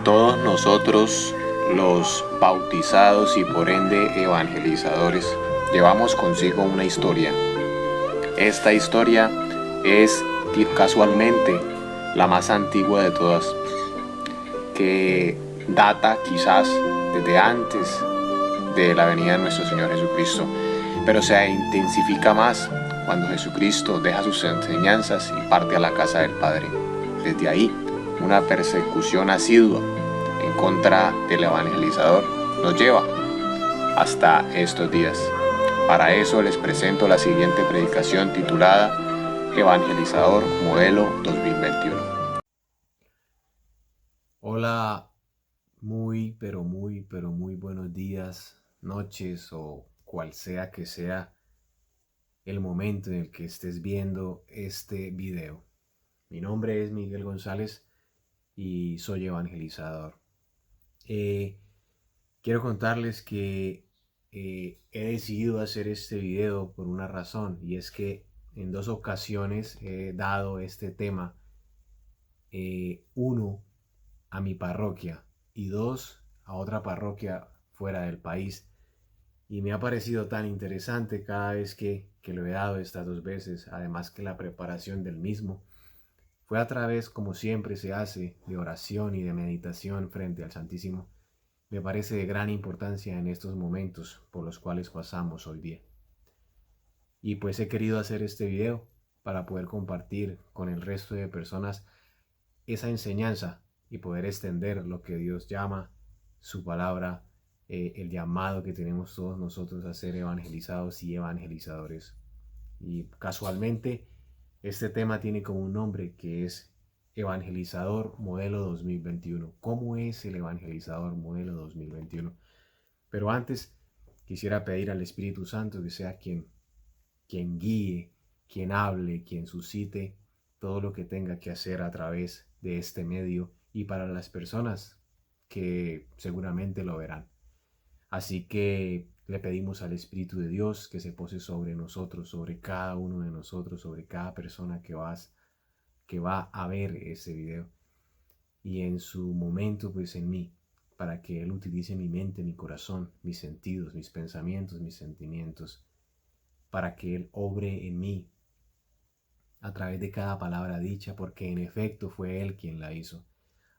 Todos nosotros, los bautizados y por ende evangelizadores, llevamos consigo una historia. Esta historia es casualmente la más antigua de todas, que data quizás desde antes de la venida de nuestro Señor Jesucristo, pero se intensifica más cuando Jesucristo deja sus enseñanzas y parte a la casa del Padre. Desde ahí, una persecución asidua en contra del evangelizador nos lleva hasta estos días. Para eso les presento la siguiente predicación titulada Evangelizador Modelo 2021. Hola, muy buenos días, noches o cual sea que sea el momento en el que estés viendo este video. Mi nombre es Miguel González y soy evangelizador. Eh, Quiero contarles que he decidido hacer este video por una razón, y es que en dos ocasiones he dado este tema, uno a mi parroquia y dos a otra parroquia fuera del país. Y me ha parecido tan interesante cada vez que lo he dado estas dos veces, además que la preparación del mismo fue a través, como siempre se hace, de oración y de meditación frente al Santísimo. Me parece de gran importancia en estos momentos por los cuales pasamos hoy día. Y pues he querido hacer este video para poder compartir con el resto de personas esa enseñanza y poder extender lo que Dios llama su palabra, el llamado que tenemos todos nosotros a ser evangelizados y evangelizadores. Y casualmente este tema tiene como un nombre que es Evangelizador Modelo 2021. ¿Cómo es el Evangelizador Modelo 2021? Pero antes quisiera pedir al Espíritu Santo que sea quien guíe, quien hable, quien suscite todo lo que tenga que hacer a través de este medio y para las personas que seguramente lo verán. Así que le pedimos al Espíritu de Dios que se pose sobre nosotros, sobre cada uno de nosotros, sobre cada persona que va a ver ese video y en su momento pues en mí, para que Él utilice mi mente, mi corazón, mis sentidos, mis pensamientos, mis sentimientos, para que Él obre en mí a través de cada palabra dicha, porque en efecto fue Él quien la hizo.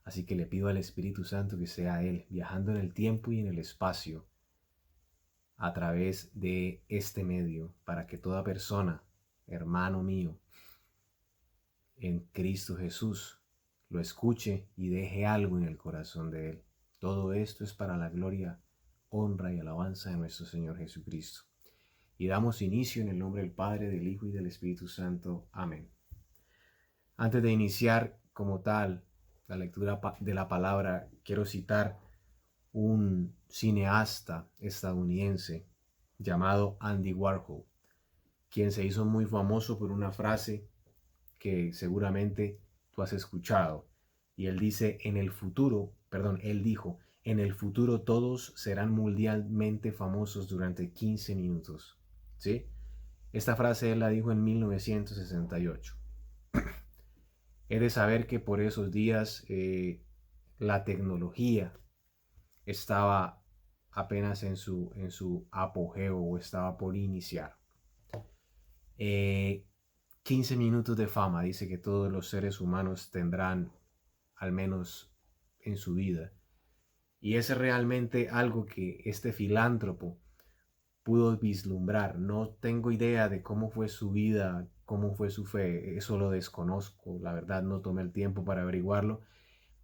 Así que le pido al Espíritu Santo que sea Él, viajando en el tiempo y en el espacio, a través de este medio, para que toda persona, hermano mío, en Cristo Jesús, lo escuche y deje algo en el corazón de Él. Todo esto es para la gloria, honra y alabanza de nuestro Señor Jesucristo. Y damos inicio en el nombre del Padre, del Hijo y del Espíritu Santo. Amén. Antes de iniciar como tal la lectura de la palabra, quiero citar un cineasta estadounidense llamado Andy Warhol, quien se hizo muy famoso por una frase que seguramente tú has escuchado. Y él dice, él dijo, en el futuro todos serán mundialmente famosos durante 15 minutos. ¿Sí? Esta frase él la dijo en 1968. He de saber que por esos días la tecnología estaba apenas en su apogeo o estaba por iniciar. Eh, 15 minutos de fama dice que todos los seres humanos tendrán al menos en su vida. Y es realmente algo que este filántropo pudo vislumbrar. No tengo idea de cómo fue su vida, cómo fue su fe, eso lo desconozco, la verdad no tomé el tiempo para averiguarlo,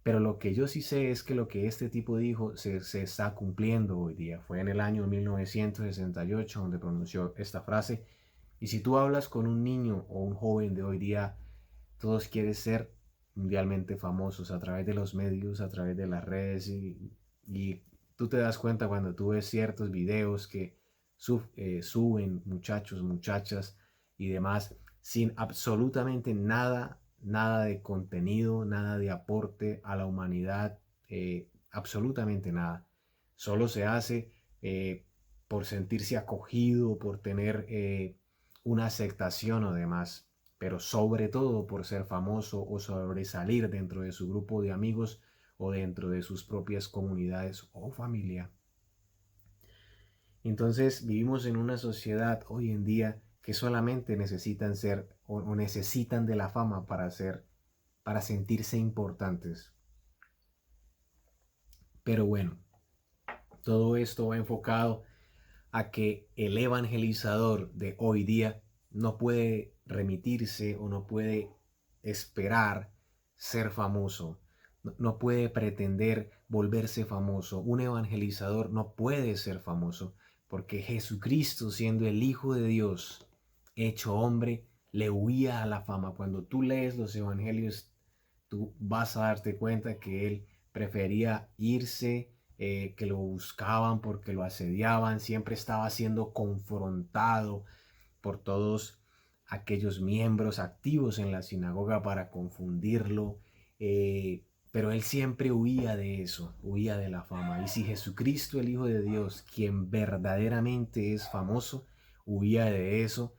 pero lo que yo sí sé es que lo que este tipo dijo se está cumpliendo hoy día. Fue en el año 1968 donde pronunció esta frase. Y si tú hablas con un niño o un joven de hoy día, todos quieren ser mundialmente famosos a través de los medios, a través de las redes y tú te das cuenta cuando tú ves ciertos videos que suben muchachos, muchachas y demás sin absolutamente nada de contenido, nada de aporte a la humanidad, absolutamente nada. Solo se hace por sentirse acogido, por tener una aceptación o demás, pero sobre todo por ser famoso o sobresalir dentro de su grupo de amigos o dentro de sus propias comunidades o familia. Entonces vivimos en una sociedad hoy en día que solamente necesitan ser o necesitan de la fama para sentirse importantes. Pero bueno, todo esto va enfocado a que el evangelizador de hoy día no puede remitirse o no puede esperar ser famoso, no puede pretender volverse famoso. Un evangelizador no puede ser famoso porque Jesucristo, siendo el Hijo de Dios, hecho hombre, le huía a la fama. Cuando tú lees los evangelios, tú vas a darte cuenta que él prefería irse, que lo buscaban porque lo asediaban, siempre estaba siendo confrontado por todos aquellos miembros activos en la sinagoga para confundirlo, pero él siempre huía de eso, huía de la fama. Y si Jesucristo, el Hijo de Dios, quien verdaderamente es famoso, huía de eso,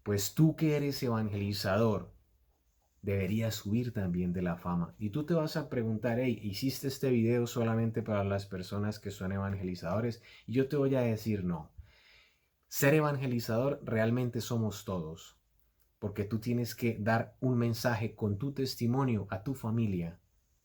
pues tú que eres evangelizador, deberías huir también de la fama. Y tú te vas a preguntar, hey, ¿hiciste este video solamente para las personas que son evangelizadores? Y yo te voy a decir no. Ser evangelizador realmente somos todos, porque tú tienes que dar un mensaje con tu testimonio a tu familia,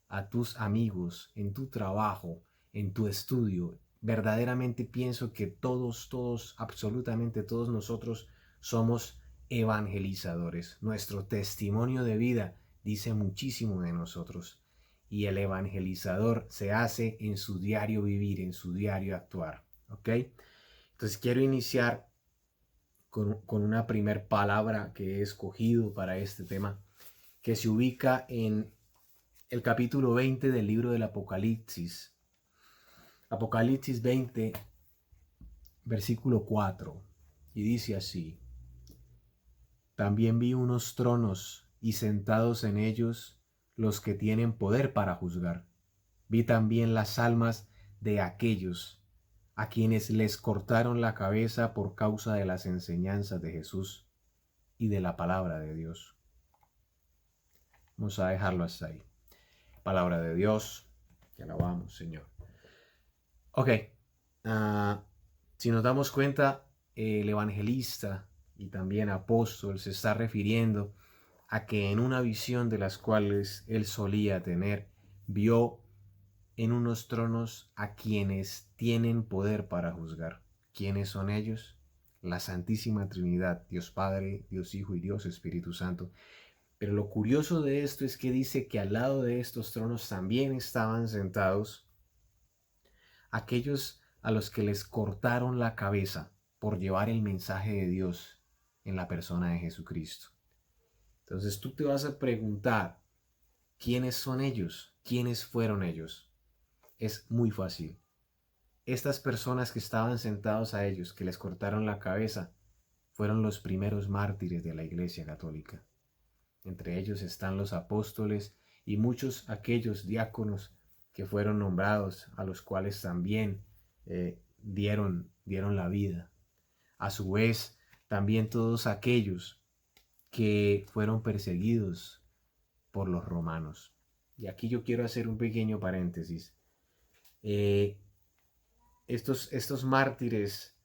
a tus amigos, en tu trabajo, en tu estudio. Verdaderamente pienso que todos, absolutamente todos nosotros somos evangelizadores. Nuestro testimonio de vida dice muchísimo de nosotros. Y el evangelizador se hace en su diario vivir, en su diario actuar. ¿Ok? Entonces quiero iniciar con una primer palabra que he escogido para este tema, que se ubica en el capítulo 20 del libro del Apocalipsis. Apocalipsis 20, versículo 4. Y dice así: también vi unos tronos y sentados en ellos los que tienen poder para juzgar. Vi también las almas de aquellos a quienes les cortaron la cabeza por causa de las enseñanzas de Jesús y de la palabra de Dios. Vamos a dejarlo hasta ahí. Palabra de Dios, te alabamos, Señor. Ok, si nos damos cuenta, el evangelista y también apóstol se está refiriendo a que en una visión de las cuales él solía tener, vio en unos tronos a quienes tienen poder para juzgar. ¿Quiénes son ellos? La Santísima Trinidad, Dios Padre, Dios Hijo y Dios Espíritu Santo. Pero lo curioso de esto es que dice que al lado de estos tronos también estaban sentados aquellos a los que les cortaron la cabeza por llevar el mensaje de Dios en la persona de Jesucristo. Entonces tú te vas a preguntar, ¿quiénes son ellos? ¿Quiénes fueron ellos? Es muy fácil. Estas personas que estaban sentados a ellos, que les cortaron la cabeza, fueron los primeros mártires de la Iglesia Católica. Entre ellos están los apóstoles y muchos aquellos diáconos que fueron nombrados, a los cuales también dieron la vida. A su vez, también todos aquellos que fueron perseguidos por los romanos. Y aquí yo quiero hacer un pequeño paréntesis. Estos mártires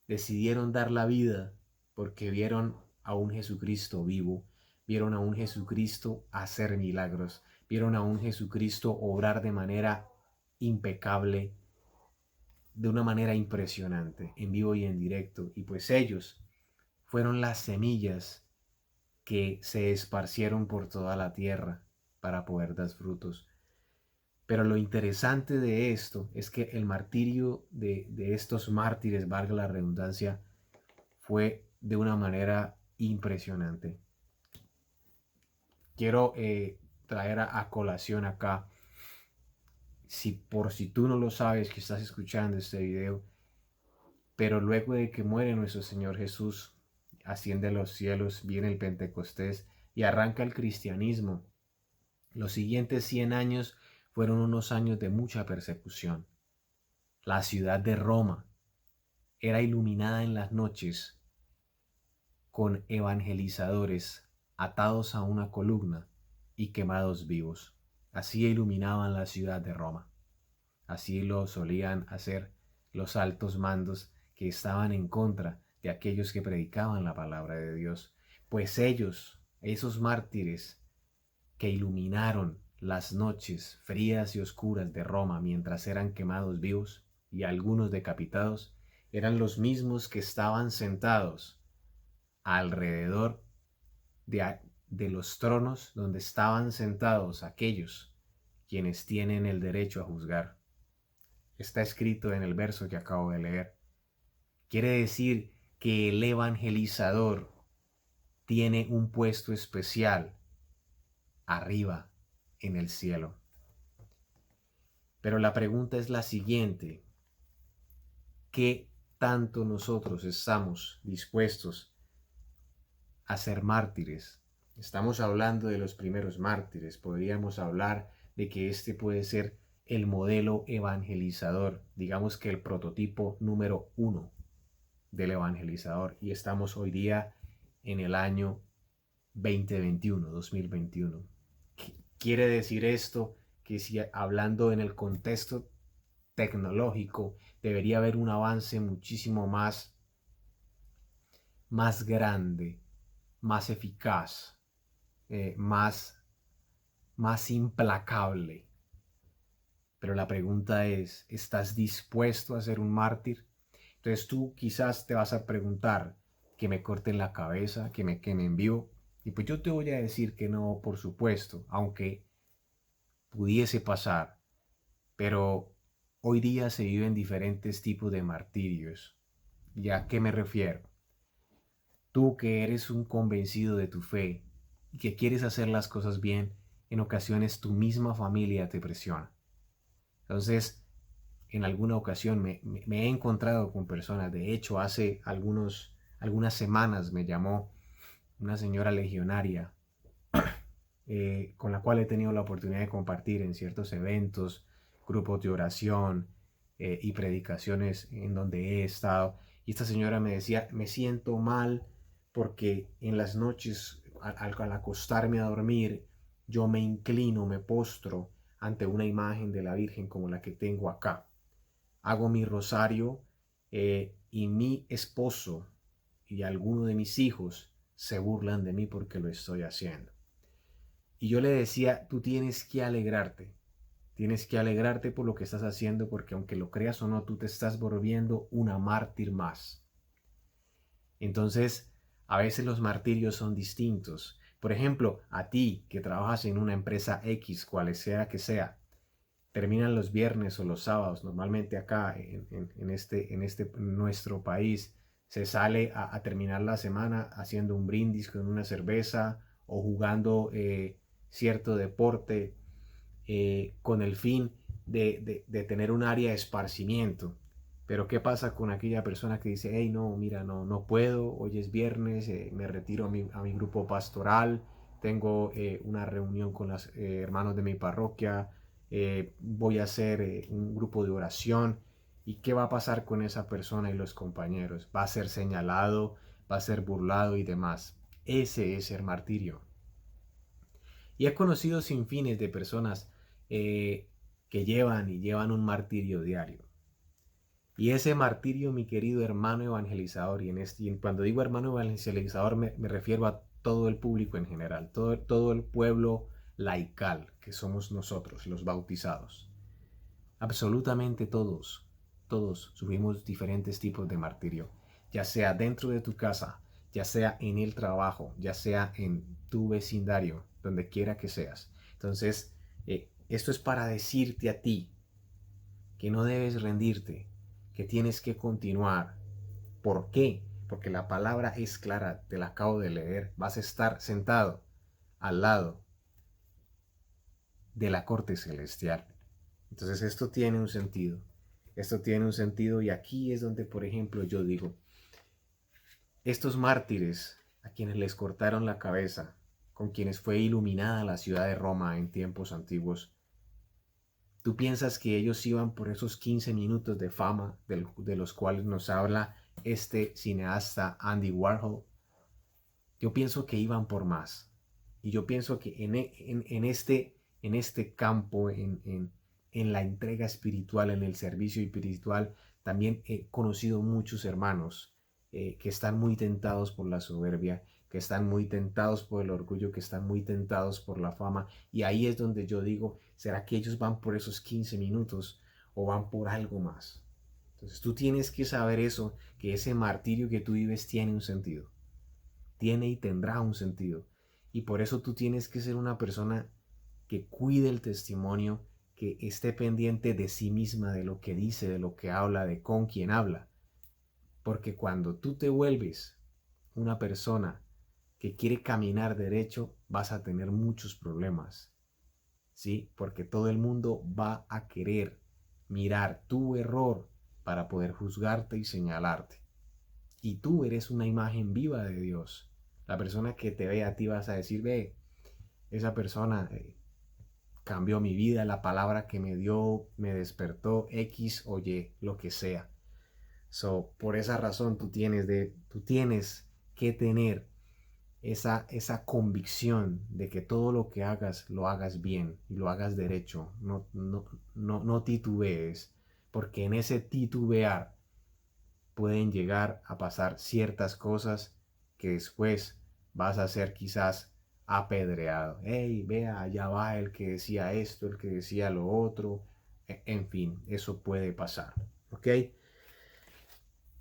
decidieron dar la vida porque vieron a un Jesucristo vivo, vieron a un Jesucristo hacer milagros, vieron a un Jesucristo obrar de manera impecable, de una manera impresionante, en vivo y en directo. Y pues ellos fueron las semillas que se esparcieron por toda la tierra para poder dar frutos. Pero lo interesante de esto es que el martirio de estos mártires, valga la redundancia, fue de una manera impresionante. Quiero traer a colación acá, si tú no lo sabes que estás escuchando este video, pero luego de que muere nuestro Señor Jesús, asciende a los cielos, viene el Pentecostés y arranca el cristianismo. Los siguientes 100 años fueron unos años de mucha persecución. La ciudad de Roma era iluminada en las noches con evangelizadores atados a una columna y quemados vivos. Así iluminaban la ciudad de Roma. Así lo solían hacer los altos mandos que estaban en contra de aquellos que predicaban la palabra de Dios. Pues ellos, esos mártires que iluminaron las noches frías y oscuras de Roma mientras eran quemados vivos y algunos decapitados, eran los mismos que estaban sentados alrededor de los tronos donde estaban sentados aquellos quienes tienen el derecho a juzgar. Está escrito en el verso que acabo de leer. Quiere decir que el evangelizador tiene un puesto especial arriba en el cielo. Pero la pregunta es la siguiente: ¿qué tanto nosotros estamos dispuestos a ser mártires? Estamos hablando de los primeros mártires. Podríamos hablar de que este puede ser el modelo evangelizador, digamos que el prototipo número 1 del evangelizador. Y estamos hoy día en el año 2021. Quiere decir esto que si hablando en el contexto tecnológico debería haber un avance muchísimo más grande, más eficaz, más implacable. Pero la pregunta es, ¿estás dispuesto a ser un mártir? Entonces tú quizás te vas a preguntar, que me corten la cabeza, que me quemen vivo. Y pues yo te voy a decir que no, por supuesto, aunque pudiese pasar. Pero hoy día se viven diferentes tipos de martirios. ¿Y a qué me refiero? Tú que eres un convencido de tu fe y que quieres hacer las cosas bien, en ocasiones tu misma familia te presiona. Entonces, en alguna ocasión me he encontrado con personas. De hecho, hace algunas semanas me llamó una señora legionaria con la cual he tenido la oportunidad de compartir en ciertos eventos, grupos de oración y predicaciones en donde he estado. Y esta señora me decía, me siento mal porque en las noches al acostarme a dormir, yo me inclino, me postro ante una imagen de la Virgen como la que tengo acá. Hago mi rosario y mi esposo y alguno de mis hijos se burlan de mí porque lo estoy haciendo. Y yo le decía, tú tienes que alegrarte por lo que estás haciendo, porque aunque lo creas o no, tú te estás volviendo una mártir más. Entonces, a veces los martirios son distintos. Por ejemplo, a ti que trabajas en una empresa X, cual sea que sea, terminan los viernes o los sábados, normalmente acá en nuestro país, se sale a terminar la semana haciendo un brindis con una cerveza o jugando cierto deporte con el fin de tener un área de esparcimiento. Pero ¿qué pasa con aquella persona que dice, hey, no, mira, no puedo, hoy es viernes, me retiro a mi grupo pastoral, tengo una reunión con los hermanos de mi parroquia, voy a hacer un grupo de oración? ¿Y qué va a pasar con esa persona y los compañeros? Va a ser señalado, va a ser burlado y demás. Ese es el martirio. Y he conocido sin fines de personas que llevan un martirio diario. Y ese martirio, mi querido hermano evangelizador, y cuando digo hermano evangelizador me refiero a todo el público en general, todo el pueblo laical que somos nosotros, los bautizados. Absolutamente todos sufrimos diferentes tipos de martirio, ya sea dentro de tu casa, ya sea en el trabajo, ya sea en tu vecindario, donde quiera que seas. Entonces, esto es para decirte a ti que no debes rendirte, que tienes que continuar. ¿Por qué? Porque la palabra es clara, te la acabo de leer. Vas a estar sentado al lado de la corte celestial. Entonces esto tiene un sentido. Esto tiene un sentido y aquí es donde, por ejemplo, yo digo, estos mártires a quienes les cortaron la cabeza, con quienes fue iluminada la ciudad de Roma en tiempos antiguos, ¿tú piensas que ellos iban por esos 15 minutos de fama de los cuales nos habla este cineasta Andy Warhol? Yo pienso que iban por más. Y yo pienso que en en este campo, en la entrega espiritual, en el servicio espiritual, también he conocido muchos hermanos que están muy tentados por la soberbia, que están muy tentados por el orgullo, que están muy tentados por la fama. Y ahí es donde yo digo, ¿será que ellos van por esos 15 minutos o van por algo más? Entonces tú tienes que saber eso, que ese martirio que tú vives tiene un sentido. Tiene y tendrá un sentido. Y por eso tú tienes que ser una persona que cuide el testimonio, que esté pendiente de sí misma, de lo que dice, de lo que habla, de con quién habla. Porque cuando tú te vuelves una persona que quiere caminar derecho, vas a tener muchos problemas. ¿Sí? Porque todo el mundo va a querer mirar tu error para poder juzgarte y señalarte. Y tú eres una imagen viva de Dios. La persona que te ve a ti vas a decir, ve, esa persona cambió mi vida, la palabra que me dio, me despertó, X o Y, lo que sea. Por esa razón tú tienes que tener esa convicción de que todo lo que hagas, lo hagas bien y lo hagas derecho. No titubees, porque en ese titubear pueden llegar a pasar ciertas cosas que después vas a ser quizás apedreado. Hey, vea, allá va el que decía esto, el que decía lo otro. En fin, eso puede pasar. ¿Ok?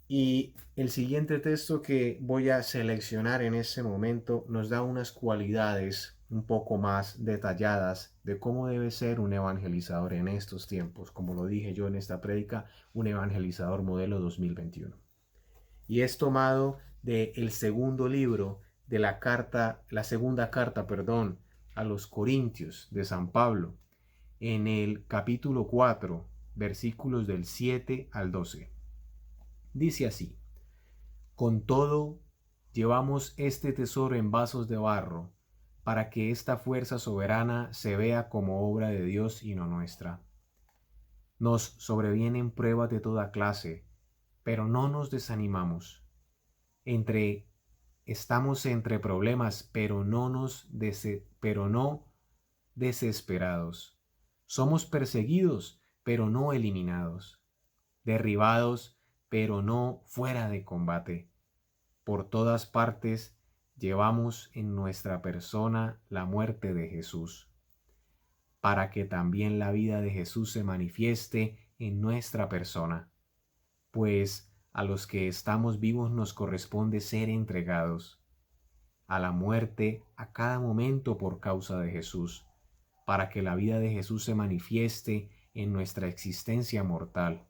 Y el siguiente texto que voy a seleccionar en este momento nos da unas cualidades un poco más detalladas de cómo debe ser un evangelizador en estos tiempos. Como lo dije yo en esta prédica, un evangelizador modelo 2021. Y es tomado del segundo libro de la segunda carta, perdón, a los Corintios de San Pablo, en el capítulo 4, versículos del 7 al 12. Dice así: con todo, llevamos este tesoro en vasos de barro, para que esta fuerza soberana se vea como obra de Dios y no nuestra. Nos sobrevienen pruebas de toda clase, pero no nos desanimamos. Estamos entre problemas, pero no desesperados. Somos perseguidos, pero no eliminados. Derribados, pero no fuera de combate. Por todas partes llevamos en nuestra persona la muerte de Jesús, para que también la vida de Jesús se manifieste en nuestra persona. Pues a los que estamos vivos nos corresponde ser entregados a la muerte a cada momento por causa de Jesús, para que la vida de Jesús se manifieste en nuestra existencia mortal.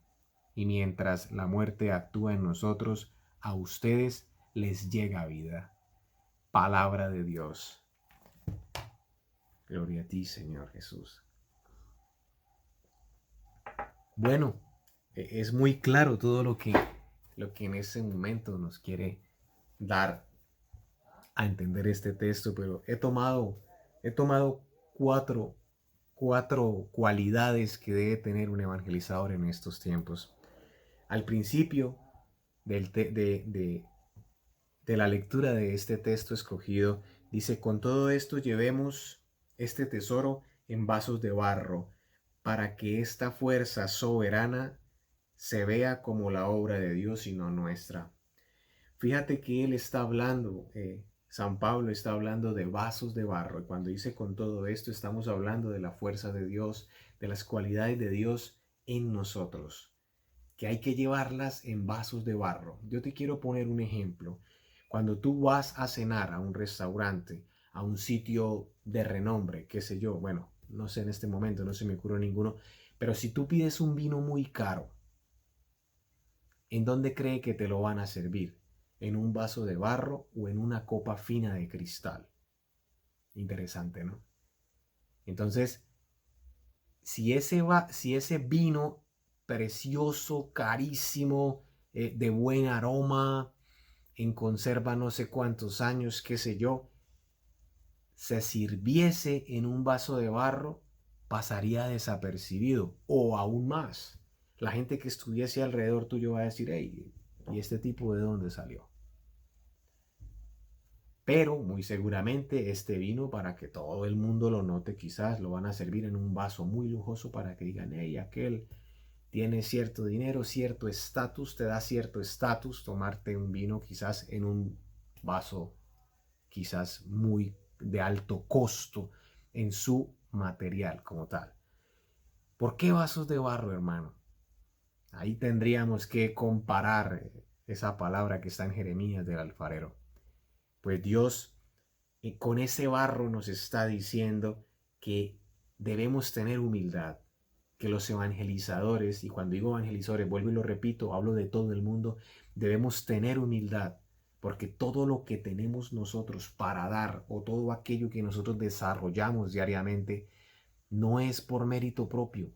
Y mientras la muerte actúa en nosotros, a ustedes les llega vida. Palabra de Dios. Gloria a ti, Señor Jesús. Bueno, es muy claro todo lo que en ese momento nos quiere dar a entender este texto, pero he tomado cuatro cualidades que debe tener un evangelizador en estos tiempos. Al principio de la lectura de este texto escogido, dice: con todo esto llevemos este tesoro en vasos de barro, para que esta fuerza soberana se vea como la obra de Dios y no nuestra. Fíjate que él está hablando, San Pablo está hablando de vasos de barro, y cuando dice con todo esto estamos hablando de la fuerza de Dios, de las cualidades de Dios en nosotros, que hay que llevarlas en vasos de barro. Yo te quiero poner un ejemplo. Cuando tú vas a cenar a un restaurante, a un sitio de renombre, qué sé yo, bueno, no sé en este momento, no se me ocurre ninguno, pero si tú pides un vino muy caro, ¿en dónde cree que te lo van a servir? ¿En un vaso de barro o en una copa fina de cristal? Interesante, ¿no? Entonces, si ese vino precioso, carísimo, de buen aroma, en conserva no sé cuántos años, qué sé yo, se sirviese en un vaso de barro, pasaría desapercibido, o aún más. La gente que estuviese alrededor tuyo va a decir: hey, ¿y este tipo de dónde salió? Pero muy seguramente este vino, para que todo el mundo lo note, quizás lo van a servir en un vaso muy lujoso para que digan, hey, aquel tiene cierto dinero, cierto estatus, te da cierto estatus tomarte un vino quizás en un vaso quizás muy de alto costo en su material como tal. ¿Por qué vasos de barro, hermano? Ahí tendríamos que comparar esa palabra que está en Jeremías del alfarero. Pues Dios con ese barro nos está diciendo que debemos tener humildad, que los evangelizadores, y cuando digo evangelizadores, vuelvo y lo repito, hablo de todo el mundo, debemos tener humildad, porque todo lo que tenemos nosotros para dar o todo aquello que nosotros desarrollamos diariamente no es por mérito propio,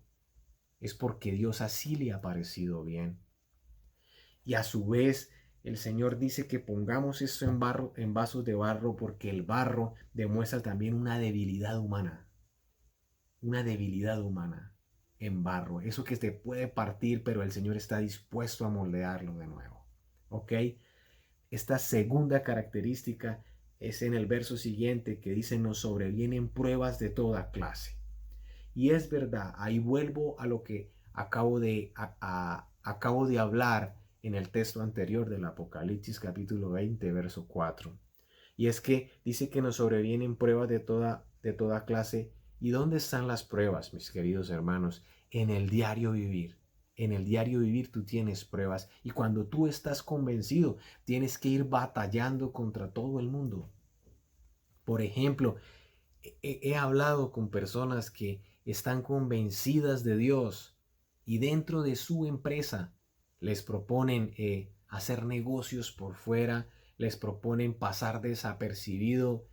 es porque Dios así le ha parecido bien. Y a su vez, el Señor dice que pongamos esto en barro, en vasos de barro, porque el barro demuestra también una debilidad humana en barro. Eso que te puede partir, pero el Señor está dispuesto a moldearlo de nuevo. ¿Ok? Esta segunda característica es en el verso siguiente que dice, nos sobrevienen pruebas de toda clase. Y es verdad, ahí vuelvo a lo que acabo de hablar en el texto anterior del Apocalipsis capítulo 20, verso 4. Y es que dice que nos sobrevienen pruebas de toda clase. ¿Y dónde están las pruebas, mis queridos hermanos? En el diario vivir. En el diario vivir tú tienes pruebas. Y cuando tú estás convencido, tienes que ir batallando contra todo el mundo. Por ejemplo, he hablado con personas que están convencidas de Dios y dentro de su empresa les proponen hacer negocios por fuera, les proponen pasar desapercibido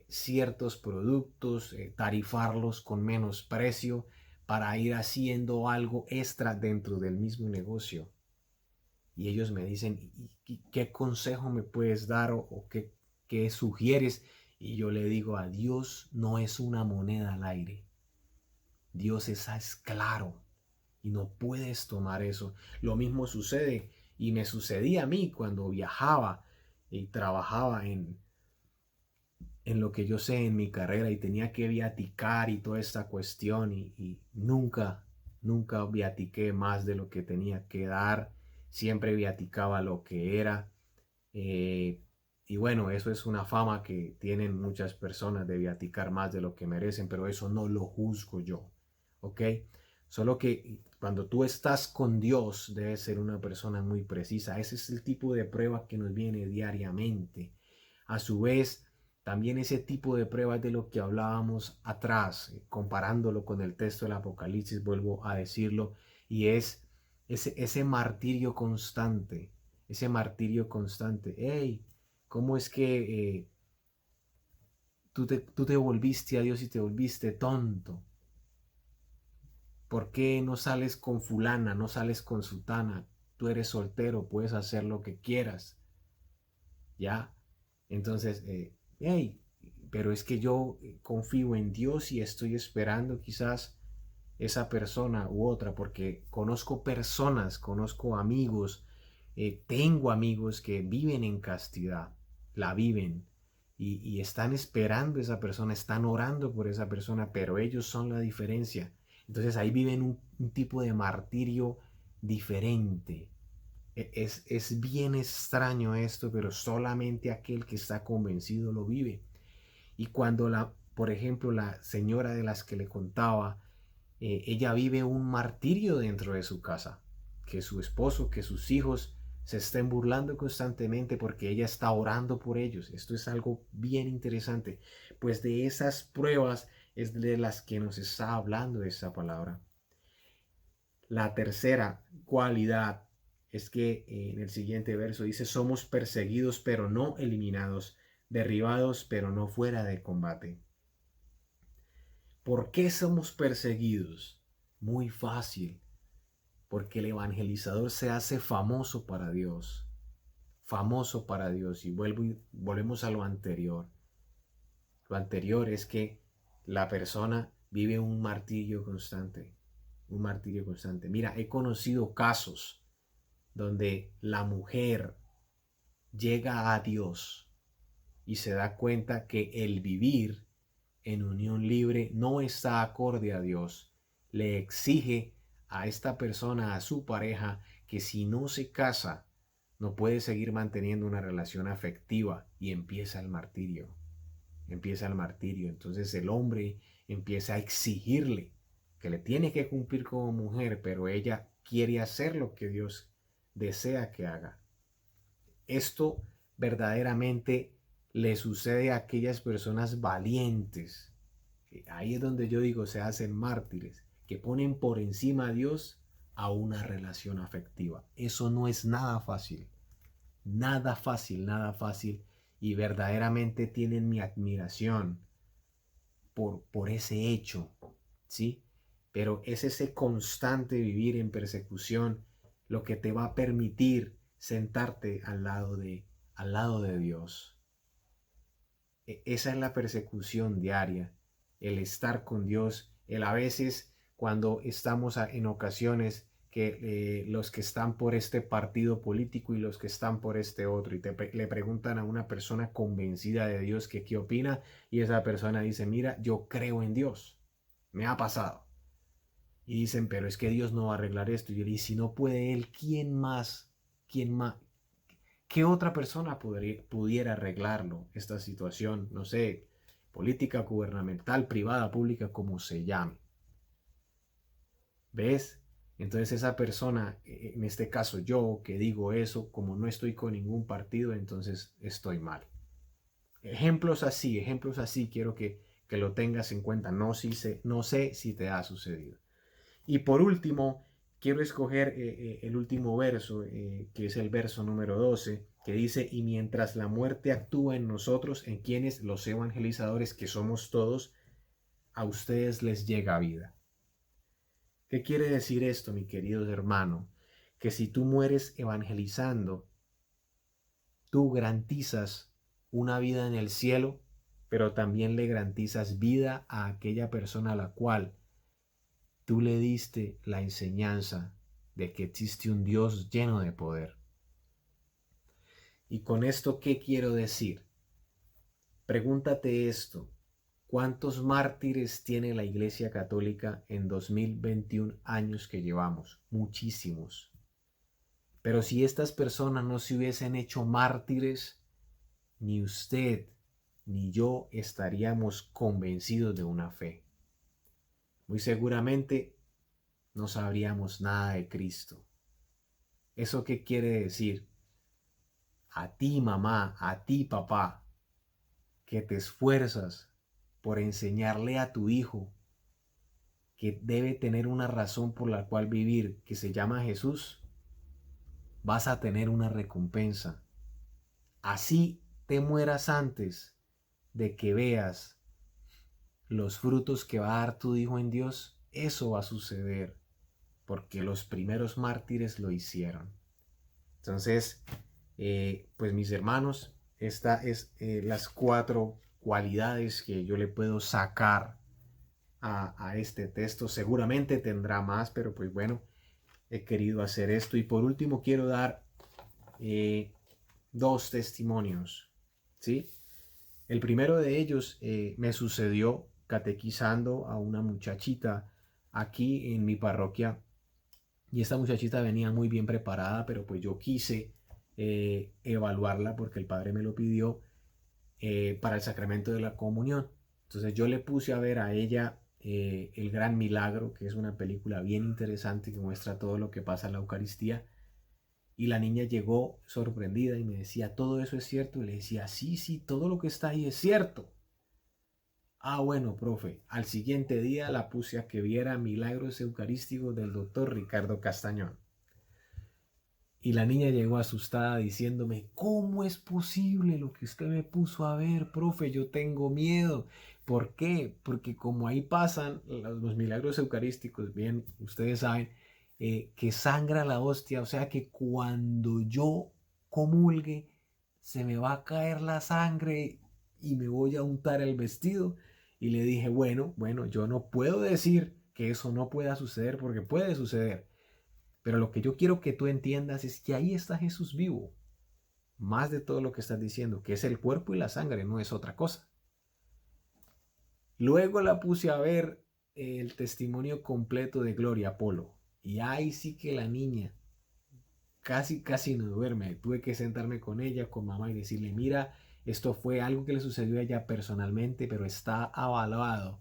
ciertos productos, tarifarlos con menos precio para ir haciendo algo extra dentro del mismo negocio. Y ellos me dicen, ¿y qué consejo me puedes dar o qué sugieres? Y yo le digo, a Dios no es una moneda al aire. Dios es claro y no puedes tomar eso. Lo mismo sucede y me sucedía a mí cuando viajaba y trabajaba en lo que yo sé en mi carrera y tenía que viaticar y toda esta cuestión y nunca viatiqué más de lo que tenía que dar. Siempre viaticaba lo que era. Eh, y bueno, eso es una fama que tienen muchas personas de viaticar más de lo que merecen, pero eso no lo juzgo yo, ¿ok? Solo que cuando tú estás con Dios, debes ser una persona muy precisa. Ese es el tipo de prueba que nos viene diariamente. A su vez, también ese tipo de pruebas de lo que hablábamos atrás, comparándolo con el texto del Apocalipsis, vuelvo a decirlo, y es ese martirio constante, ese martirio constante. Hey, ¿cómo es que tú te volviste a Dios y te volviste tonto? ¿Por qué no sales con fulana, no sales con sutana? Tú eres soltero, puedes hacer lo que quieras, ¿ya? Entonces, hey, pero es que yo confío en Dios y estoy esperando quizás esa persona u otra, porque conozco personas, conozco amigos, tengo amigos que viven en castidad, la viven y están esperando a esa persona, están orando por esa persona, pero ellos son la diferencia. Entonces ahí viven un tipo de martirio diferente. Es bien extraño esto, pero solamente aquel que está convencido lo vive. Y cuando por ejemplo, la señora de las que le contaba, ella vive un martirio dentro de su casa, que su esposo, que sus hijos se estén burlando constantemente porque ella está orando por ellos. Esto es algo bien interesante, pues de esas pruebas es de las que nos está hablando esta palabra. La tercera cualidad es que en el siguiente verso dice, somos perseguidos pero no eliminados, derribados pero no fuera de combate. ¿Por qué somos perseguidos? Muy fácil, porque el evangelizador se hace famoso para Dios, famoso para Dios. Y volvemos a lo anterior. Lo anterior es que la persona vive un martirio constante, un martirio constante. Mira, he conocido casos donde la mujer llega a Dios y se da cuenta que el vivir en unión libre no está acorde a Dios. Le exige a esta persona, a su pareja, que si no se casa, no puede seguir manteniendo una relación afectiva y empieza el martirio. Empieza el martirio. Entonces el hombre empieza a exigirle que le tiene que cumplir como mujer, pero ella quiere hacer lo que Dios desea que haga. Esto verdaderamente le sucede a aquellas personas valientes. Ahí es donde yo digo, se hacen mártires, que ponen por encima a Dios a una relación afectiva. Eso no es nada fácil. Nada fácil, nada fácil. Y verdaderamente tienen mi admiración por ese hecho, ¿sí? Pero es ese constante vivir en persecución lo que te va a permitir sentarte al lado de Dios. Esa es la persecución diaria, el estar con Dios, el a veces cuando estamos en ocasiones que los que están por este partido político y los que están por este otro, y le preguntan a una persona convencida de Dios que qué opina, y esa persona dice, mira, yo creo en Dios, me ha pasado. Y dicen, pero es que Dios no va a arreglar esto. Y yo le digo, si no puede Él, ¿quién más? ¿Quién más? ¿Qué otra persona pudiera arreglarlo? Esta situación, no sé, política gubernamental, privada, pública, como se llame. ¿Ves? Entonces esa persona, en este caso yo que digo eso, como no estoy con ningún partido, entonces estoy mal. Ejemplos así quiero que lo tengas en cuenta. No sé si te ha sucedido. Y por último, quiero escoger el último verso, que es el verso número 12, que dice, y mientras la muerte actúa en nosotros, en quienes los evangelizadores que somos todos, a ustedes les llega vida. ¿Qué quiere decir esto, mi querido hermano? Que si tú mueres evangelizando, tú garantizas una vida en el cielo, pero también le garantizas vida a aquella persona a la cual tú le diste la enseñanza de que existe un Dios lleno de poder. ¿Y con esto qué quiero decir? Pregúntate esto. ¿Cuántos mártires tiene la Iglesia Católica en 2021 años que llevamos? Muchísimos. Pero si estas personas no se hubiesen hecho mártires, ni usted ni yo estaríamos convencidos de una fe. Muy seguramente no sabríamos nada de Cristo. ¿Eso qué quiere decir? A ti, mamá, a ti, papá, que te esfuerzas por enseñarle a tu hijo que debe tener una razón por la cual vivir, que se llama Jesús, vas a tener una recompensa. Así te mueras antes de que veas los frutos que va a dar tu hijo en Dios, eso va a suceder, porque los primeros mártires lo hicieron. Entonces, pues mis hermanos, estas es las 4 cualidades que yo le puedo sacar a este texto. Seguramente tendrá más, pero pues bueno, he querido hacer esto. Y por último quiero dar 2 testimonios, ¿sí? El primero de ellos me sucedió catequizando a una muchachita aquí en mi parroquia, y esta muchachita venía muy bien preparada, pero pues yo quise evaluarla porque el padre me lo pidió para el sacramento de la comunión. Entonces yo le puse a ver a ella El Gran Milagro, que es una película bien interesante que muestra todo lo que pasa en la Eucaristía. Y la niña llegó sorprendida y me decía, ¿todo eso es cierto? Y le decía, sí, todo lo que está ahí es cierto. Ah, bueno, profe. Al siguiente día la puse a que viera Milagros Eucarísticos del doctor Ricardo Castañón. Y la niña llegó asustada diciéndome, ¿cómo es posible lo que usted me puso a ver, profe? Yo tengo miedo. ¿Por qué? Porque como ahí pasan los milagros eucarísticos, bien, ustedes saben, que sangra la hostia, o sea que cuando yo comulgue, se me va a caer la sangre y me voy a untar el vestido. Y le dije, bueno, yo no puedo decir que eso no pueda suceder porque puede suceder. Pero lo que yo quiero que tú entiendas es que ahí está Jesús vivo. más de todo lo que estás diciendo, que es el cuerpo y la sangre, no es otra cosa. Luego la puse a ver el testimonio completo de Gloria Polo. Y ahí sí que la niña casi no duerme. Tuve que sentarme con ella, con mamá y decirle, mira, esto fue algo que le sucedió a ella personalmente, pero está avalado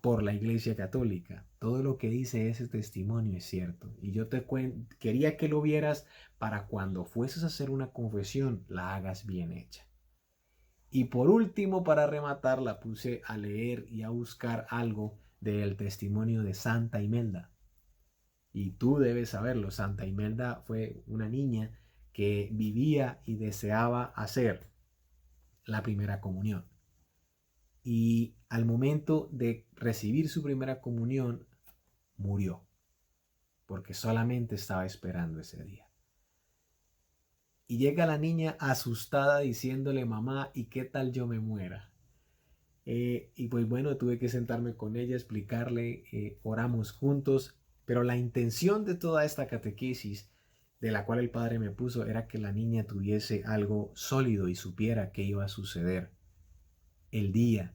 por la Iglesia Católica. Todo lo que dice ese testimonio es cierto. Y yo quería que lo vieras para cuando fueses a hacer una confesión, la hagas bien hecha. Y por último, para rematar, la puse a leer y a buscar algo del testimonio de Santa Imelda. Y tú debes saberlo, Santa Imelda fue una niña que vivía y deseaba hacer la primera comunión. Y al momento de recibir su primera comunión, murió, porque solamente estaba esperando ese día. Y llega la niña asustada diciéndole, mamá, ¿y qué tal yo me muera? Y pues bueno, tuve que sentarme con ella, explicarle, oramos juntos, pero la intención de toda esta catequesis de la cual el Padre me puso era que la niña tuviese algo sólido y supiera qué iba a suceder el día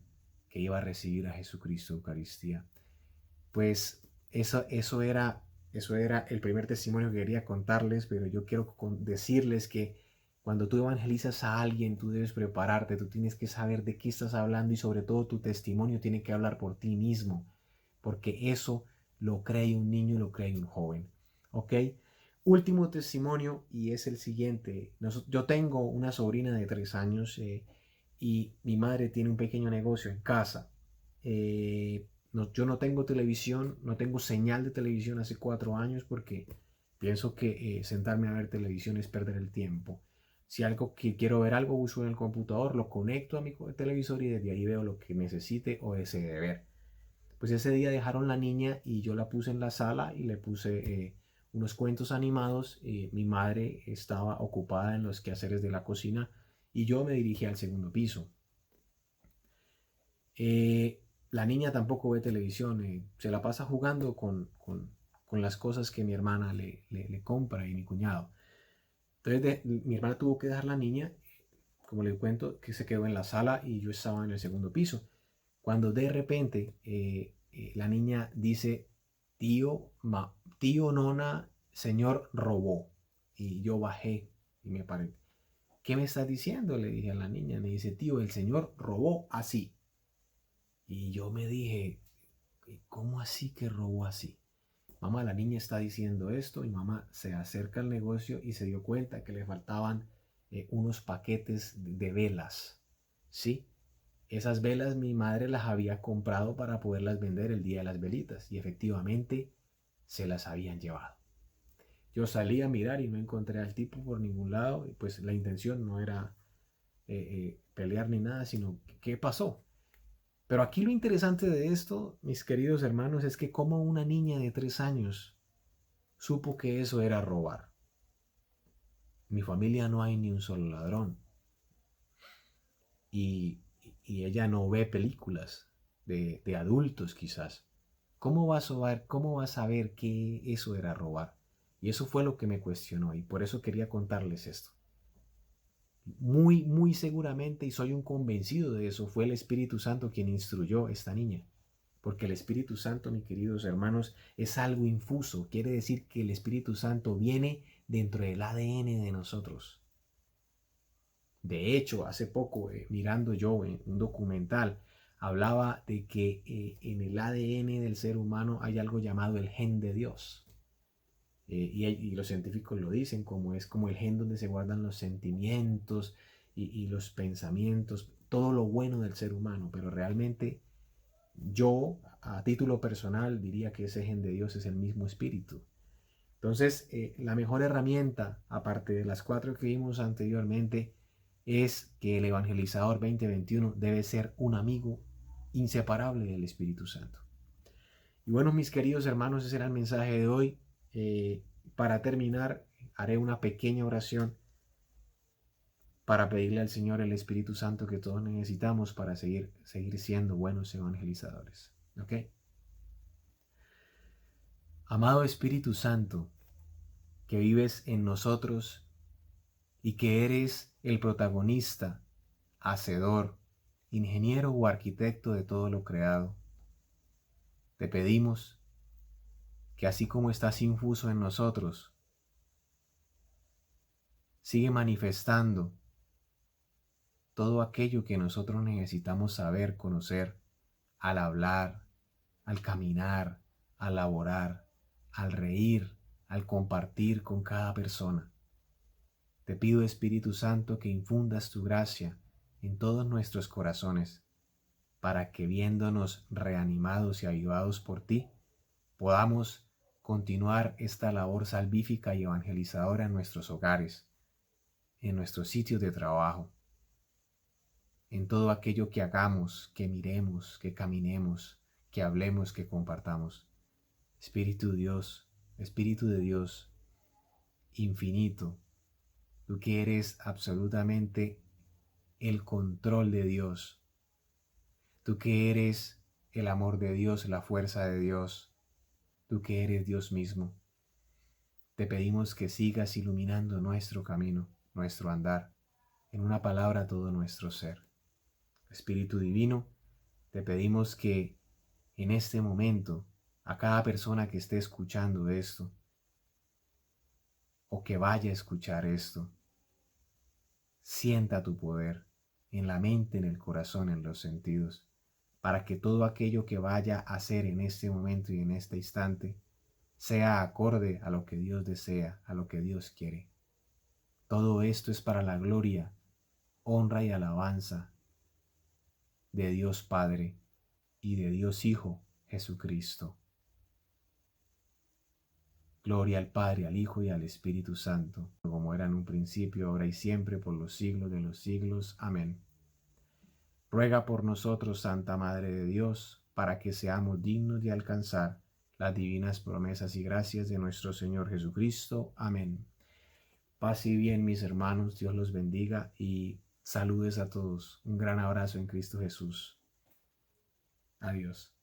que iba a recibir a Jesucristo Eucaristía. Pues eso era el primer testimonio que quería contarles, pero yo quiero decirles que cuando tú evangelizas a alguien, tú debes prepararte, tú tienes que saber de qué estás hablando y sobre todo tu testimonio tiene que hablar por ti mismo, porque eso lo cree un niño y lo cree un joven. ¿Ok? Último testimonio y es el siguiente. Yo tengo una sobrina de 3 años y mi madre tiene un pequeño negocio en casa. Yo no tengo televisión, no tengo señal de televisión hace 4 años porque pienso que sentarme a ver televisión es perder el tiempo. Si algo que quiero ver algo, uso en el computador, lo conecto a mi televisor y desde ahí veo lo que necesite o desee ver. Pues ese día dejaron la niña y yo la puse en la sala y le puse unos cuentos animados. Mi madre estaba ocupada en los quehaceres de la cocina y yo me dirigí al segundo piso. La niña tampoco ve televisión, se la pasa jugando con las cosas que mi hermana le compra y mi cuñado. Entonces mi hermana tuvo que dejar la niña, como le cuento, que se quedó en la sala y yo estaba en el segundo piso. Cuando de repente la niña dice, tío Nona, señor robó. Y yo bajé y me paré. ¿Qué me estás diciendo? Le dije a la niña. Me dice, tío, el señor robó así. Y yo me dije, ¿cómo así que robó así? Mamá, la niña está diciendo esto y mamá se acerca al negocio y se dio cuenta que le faltaban unos paquetes de velas, ¿sí? Esas velas mi madre las había comprado para poderlas vender el día de las velitas y efectivamente se las habían llevado. Yo salí a mirar y no encontré al tipo por ningún lado y pues la intención no era pelear ni nada, sino ¿qué pasó? Pero aquí lo interesante de esto, mis queridos hermanos, es que como una niña de 3 años supo que eso era robar. En mi familia no hay ni un solo ladrón. Y, y ella no ve películas de adultos quizás. Cómo va a saber que eso era robar? Y eso fue lo que me cuestionó y por eso quería contarles esto. Muy seguramente, y soy un convencido de eso, fue el Espíritu Santo quien instruyó a esta niña. Porque el Espíritu Santo, mis queridos hermanos, es algo infuso. Quiere decir que el Espíritu Santo viene dentro del ADN de nosotros. De hecho, hace poco, mirando yo en un documental, hablaba de que en el ADN del ser humano hay algo llamado el gen de Dios. Y los científicos lo dicen, como es como el gen donde se guardan los sentimientos y los pensamientos, todo lo bueno del ser humano, pero realmente yo, a título personal, diría que ese gen de Dios es el mismo espíritu. Entonces, la mejor herramienta, aparte de las 4 que vimos anteriormente, es que el evangelizador 2021 debe ser un amigo inseparable del Espíritu Santo. Y bueno, mis queridos hermanos, ese era el mensaje de hoy. Para terminar, haré una pequeña oración para pedirle al Señor el Espíritu Santo que todos necesitamos para seguir siendo buenos evangelizadores. ¿Ok? Amado Espíritu Santo, que vives en nosotros y que eres el protagonista, hacedor, ingeniero o arquitecto de todo lo creado. Te pedimos que así como estás infuso en nosotros, sigue manifestando todo aquello que nosotros necesitamos saber, conocer, al hablar, al caminar, al laborar, al reír, al compartir con cada persona. Te pido, Espíritu Santo, que infundas tu gracia en todos nuestros corazones, para que viéndonos reanimados y avivados por ti, podamos continuar esta labor salvífica y evangelizadora en nuestros hogares, en nuestros sitios de trabajo, en todo aquello que hagamos, que miremos, que caminemos, que hablemos, que compartamos. Espíritu de Dios, infinito, tú que eres absolutamente el control de Dios, tú que eres el amor de Dios, la fuerza de Dios, tú que eres Dios mismo, te pedimos que sigas iluminando nuestro camino, nuestro andar, en una palabra todo nuestro ser. Espíritu Divino, te pedimos que en este momento, a cada persona que esté escuchando esto, o que vaya a escuchar esto, sienta tu poder en la mente, en el corazón, en los sentidos, para que todo aquello que vaya a hacer en este momento y en este instante sea acorde a lo que Dios desea, a lo que Dios quiere. Todo esto es para la gloria, honra y alabanza de Dios Padre y de Dios Hijo Jesucristo. Gloria al Padre, al Hijo y al Espíritu Santo, como era en un principio, ahora y siempre, por los siglos de los siglos. Amén. Ruega por nosotros, Santa Madre de Dios, para que seamos dignos de alcanzar las divinas promesas y gracias de nuestro Señor Jesucristo. Amén. Paz y bien, mis hermanos, Dios los bendiga y saludes a todos. Un gran abrazo en Cristo Jesús. Adiós.